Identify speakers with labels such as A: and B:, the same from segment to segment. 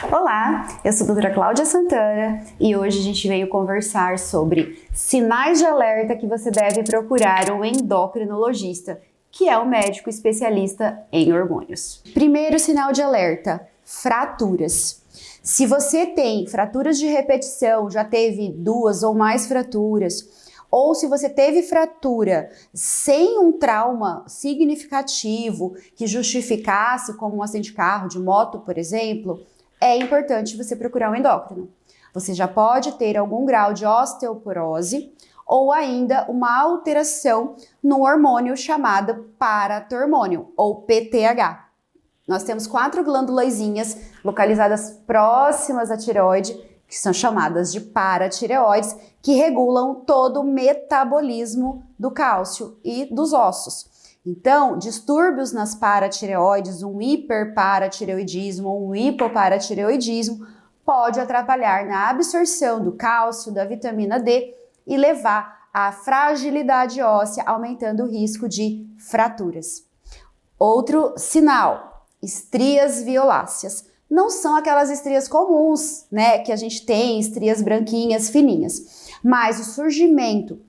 A: Olá, eu sou a doutora Cláudia Santana e hoje a gente veio conversar sobre sinais de alerta que você deve procurar um endocrinologista, que é o médico especialista em hormônios. Primeiro sinal de alerta, fraturas. Se você tem fraturas de repetição, já teve 2 ou mais fraturas, ou se você teve fratura sem um trauma significativo que justificasse, como um acidente de carro, de moto, por exemplo, é importante você procurar um endócrino. Você já pode ter algum grau de osteoporose ou ainda uma alteração no hormônio chamado paratormônio, ou PTH. Nós temos 4 glândulazinhas localizadas próximas à tireoide, que são chamadas de paratireoides, que regulam todo o metabolismo do cálcio e dos ossos. Então, distúrbios nas paratireoides, um hiperparatireoidismo ou um hipoparatireoidismo, pode atrapalhar na absorção do cálcio, da vitamina D e levar à fragilidade óssea, aumentando o risco de fraturas. Outro sinal, estrias violáceas. Não são aquelas estrias comuns, né, que a gente tem, estrias branquinhas, fininhas, mas o surgimento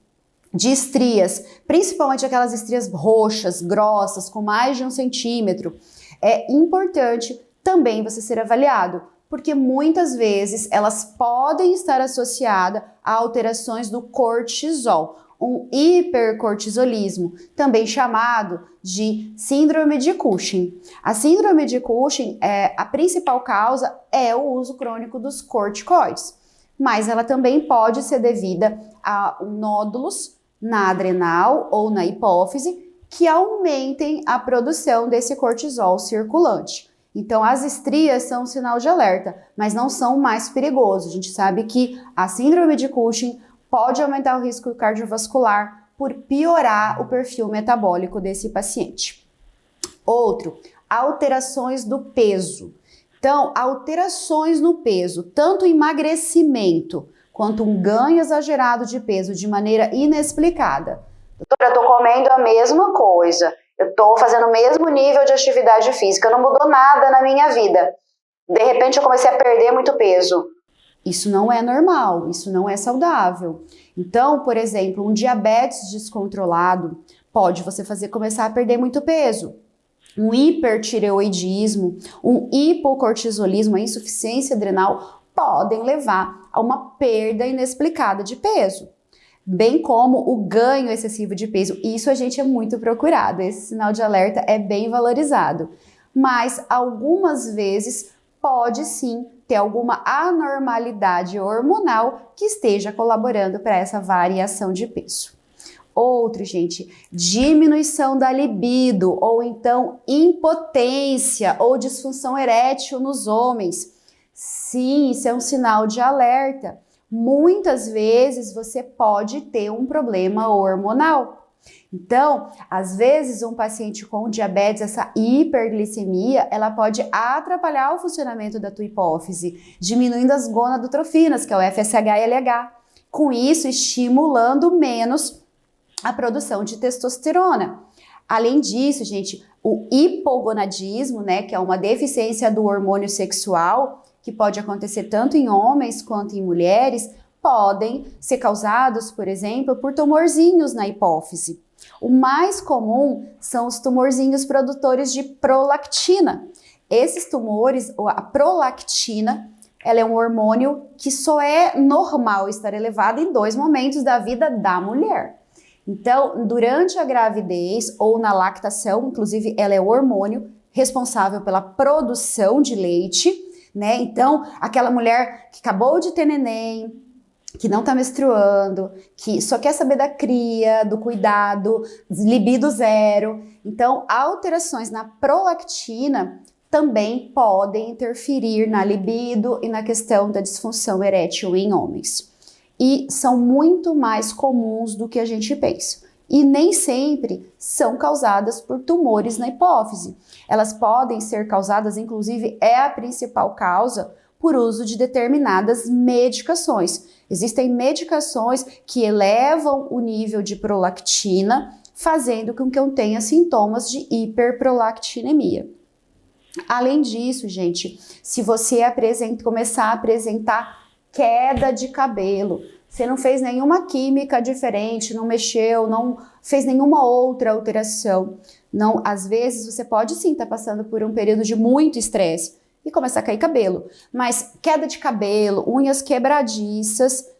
A: de estrias, principalmente aquelas estrias roxas, grossas, com mais de 1 centímetro, é importante também você ser avaliado, porque muitas vezes elas podem estar associadas a alterações do cortisol, um hipercortisolismo, também chamado de síndrome de Cushing. A síndrome de Cushing, a principal causa é o uso crônico dos corticoides, mas ela também pode ser devida a nódulos na adrenal ou na hipófise que aumentem a produção desse cortisol circulante. Então, as estrias são um sinal de alerta, mas não são o mais perigoso. A gente sabe que a síndrome de Cushing pode aumentar o risco cardiovascular por piorar o perfil metabólico desse paciente. Outro, alterações do peso. Então, alterações no peso, tanto emagrecimento quanto um ganho exagerado de peso de maneira inexplicada. Doutora, eu tô comendo a mesma coisa, eu tô fazendo o mesmo nível de atividade física, não mudou nada na minha vida. De repente eu comecei a perder muito peso. Isso não é normal, isso não é saudável. Então, por exemplo, um diabetes descontrolado pode você fazer começar a perder muito peso. Um hipertireoidismo, um hipocortisolismo, a insuficiência adrenal podem levar a uma perda inexplicada de peso. Bem como o ganho excessivo de peso. Isso a gente é muito procurado, esse sinal de alerta é bem valorizado. Mas algumas vezes pode sim ter alguma anormalidade hormonal que esteja colaborando para essa variação de peso. Outro, gente, diminuição da libido ou então impotência ou disfunção erétil nos homens. Sim, isso é um sinal de alerta. Muitas vezes você pode ter um problema hormonal. Então, às vezes um paciente com diabetes, essa hiperglicemia, ela pode atrapalhar o funcionamento da tua hipófise, diminuindo as gonadotrofinas, que é o FSH e LH. Com isso, estimulando menos a produção de testosterona. Além disso, gente, o hipogonadismo, né, que é uma deficiência do hormônio sexual, que pode acontecer tanto em homens quanto em mulheres, podem ser causados, por exemplo, por tumorzinhos na hipófise. O mais comum são os tumorzinhos produtores de prolactina. Esses tumores, a prolactina, ela é um hormônio que só é normal estar elevado em 2 momentos da vida da mulher. Então, durante a gravidez ou na lactação, inclusive ela é o hormônio responsável pela produção de leite, né? Então, aquela mulher que acabou de ter neném, que não tá menstruando, que só quer saber da cria, do cuidado, libido zero. Então, alterações na prolactina também podem interferir na libido e na questão da disfunção erétil em homens. E são muito mais comuns do que a gente pensa. E nem sempre são causadas por tumores na hipófise. Elas podem ser causadas, inclusive é a principal causa, por uso de determinadas medicações. Existem medicações que elevam o nível de prolactina, fazendo com que eu tenha sintomas de hiperprolactinemia. Além disso, gente, se você começar a apresentar queda de cabelo, você não fez nenhuma química diferente, não mexeu, não fez nenhuma outra alteração, não, às vezes você pode sim estar passando por um período de muito estresse e começar a cair cabelo, mas queda de cabelo, unhas quebradiças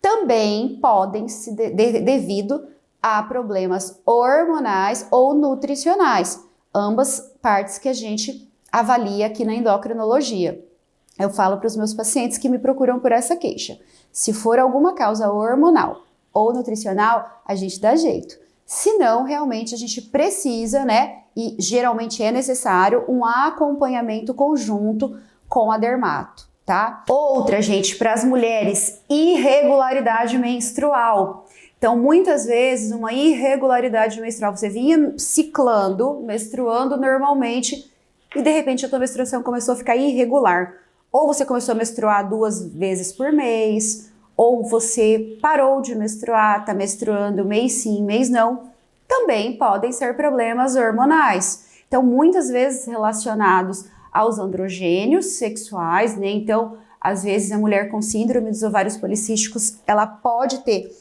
A: também podem se devido a problemas hormonais ou nutricionais, ambas partes que a gente avalia aqui na endocrinologia. Eu falo para os meus pacientes que me procuram por essa queixa. Se for alguma causa hormonal ou nutricional, a gente dá jeito. Se não, realmente a gente precisa, né? E geralmente é necessário um acompanhamento conjunto com a dermato, tá? Outra, gente, para as mulheres, irregularidade menstrual. Então, muitas vezes, uma irregularidade menstrual, você vinha ciclando, menstruando normalmente, e de repente a tua menstruação começou a ficar irregular. Ou você começou a menstruar 2 vezes por mês, ou você parou de menstruar, tá menstruando mês sim, mês não. Também podem ser problemas hormonais. Então, muitas vezes relacionados aos androgênios sexuais, né? Então, às vezes a mulher com síndrome dos ovários policísticos, ela pode ter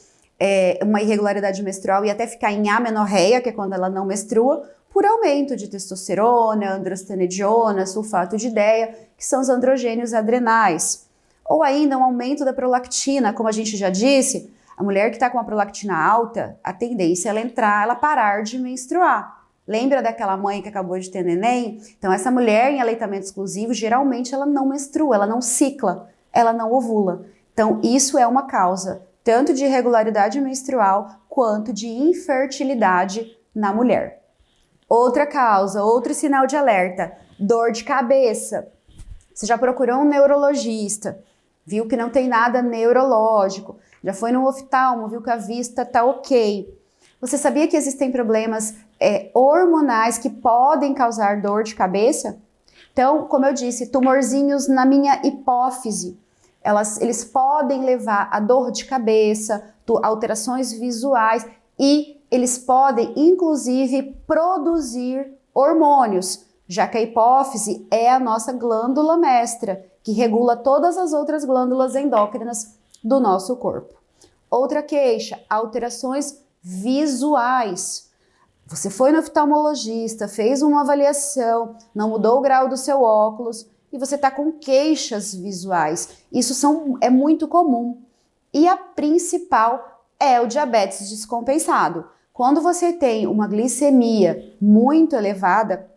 A: uma irregularidade menstrual e até ficar em amenorreia, que é quando ela não menstrua, por aumento de testosterona, androstenediona, sulfato de ideia, que são os androgênios adrenais. Ou ainda um aumento da prolactina, como a gente já disse, a mulher que está com a prolactina alta, a tendência é ela parar de menstruar. Lembra daquela mãe que acabou de ter neném? Então essa mulher em aleitamento exclusivo, geralmente ela não menstrua, ela não cicla, ela não ovula. Então isso é uma causa tanto de irregularidade menstrual quanto de infertilidade na mulher. Outra causa, outro sinal de alerta, dor de cabeça. Você já procurou um neurologista, viu que não tem nada neurológico, já foi no oftalmo, viu que a vista tá ok. Você sabia que existem problemas hormonais que podem causar dor de cabeça? Então, como eu disse, tumorzinhos na minha hipófise, eles podem levar a dor de cabeça, alterações visuais e eles podem, inclusive, produzir hormônios, já que a hipófise é a nossa glândula mestra, que regula todas as outras glândulas endócrinas do nosso corpo. Outra queixa, alterações visuais. Você foi no oftalmologista, fez uma avaliação, não mudou o grau do seu óculos e você está com queixas visuais. Isso é muito comum. E a principal é o diabetes descompensado. Quando você tem uma glicemia muito elevada,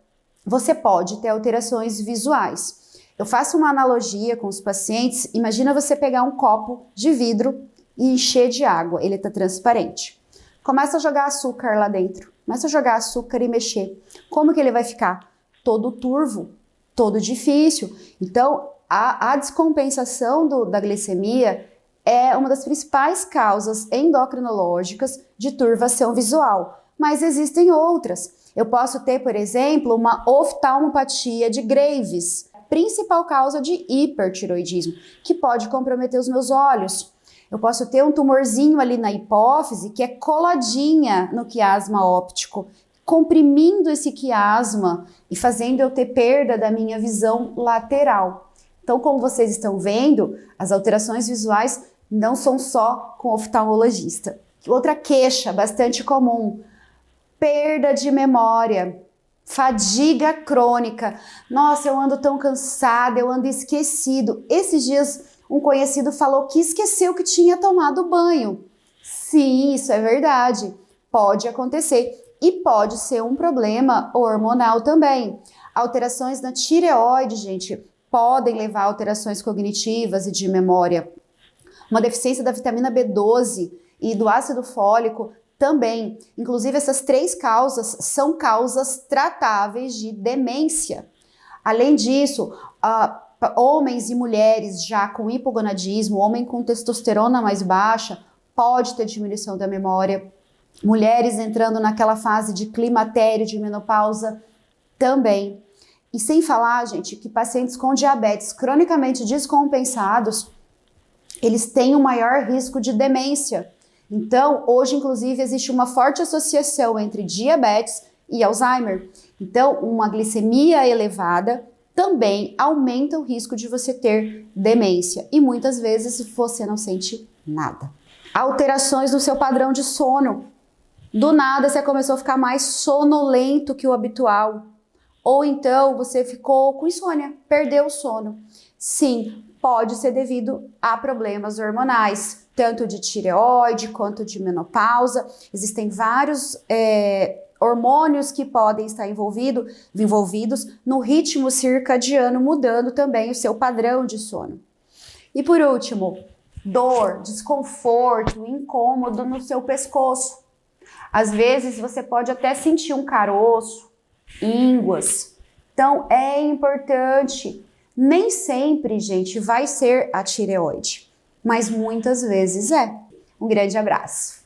A: você pode ter alterações visuais. Eu faço uma analogia com os pacientes. Imagina você pegar um copo de vidro e encher de água. Ele está transparente. Começa a jogar açúcar lá dentro. Começa a jogar açúcar e mexer. Como que ele vai ficar? Todo turvo, todo difícil. Então, a descompensação da glicemia é uma das principais causas endocrinológicas de turvação visual. Mas existem outras. Eu posso ter, por exemplo, uma oftalmopatia de Graves, principal causa de hipertiroidismo, que pode comprometer os meus olhos. Eu posso ter um tumorzinho ali na hipófise que é coladinha no quiasma óptico, comprimindo esse quiasma e fazendo eu ter perda da minha visão lateral. Então, como vocês estão vendo, as alterações visuais não são só com o oftalmologista. Outra queixa bastante comum, perda de memória, fadiga crônica. Nossa, eu ando tão cansada, eu ando esquecido. Esses dias um conhecido falou que esqueceu que tinha tomado banho. Sim, isso é verdade. Pode acontecer. E pode ser um problema hormonal também. Alterações na tireoide, gente, podem levar a alterações cognitivas e de memória. Uma deficiência da vitamina B12 e do ácido fólico também. Inclusive, essas 3 causas são causas tratáveis de demência. Além disso, homens e mulheres já com hipogonadismo, homem com testosterona mais baixa, pode ter diminuição da memória. Mulheres entrando naquela fase de climatério, de menopausa, também. E sem falar, gente, que pacientes com diabetes cronicamente descompensados, eles têm um maior risco de demência. Então, hoje, inclusive, existe uma forte associação entre diabetes e Alzheimer. Então, uma glicemia elevada também aumenta o risco de você ter demência e muitas vezes você não sente nada. Alterações no seu padrão de sono. Do nada você começou a ficar mais sonolento que o habitual. Ou então você ficou com insônia, perdeu o sono. Sim, pode ser devido a problemas hormonais, tanto de tireoide quanto de menopausa. Existem vários hormônios que podem estar envolvidos no ritmo circadiano, mudando também o seu padrão de sono. E por último, dor, desconforto, incômodo no seu pescoço. Às vezes você pode até sentir um caroço, ínguas. Então é importante, nem sempre, gente, vai ser a tireoide, mas muitas vezes é. Um grande abraço.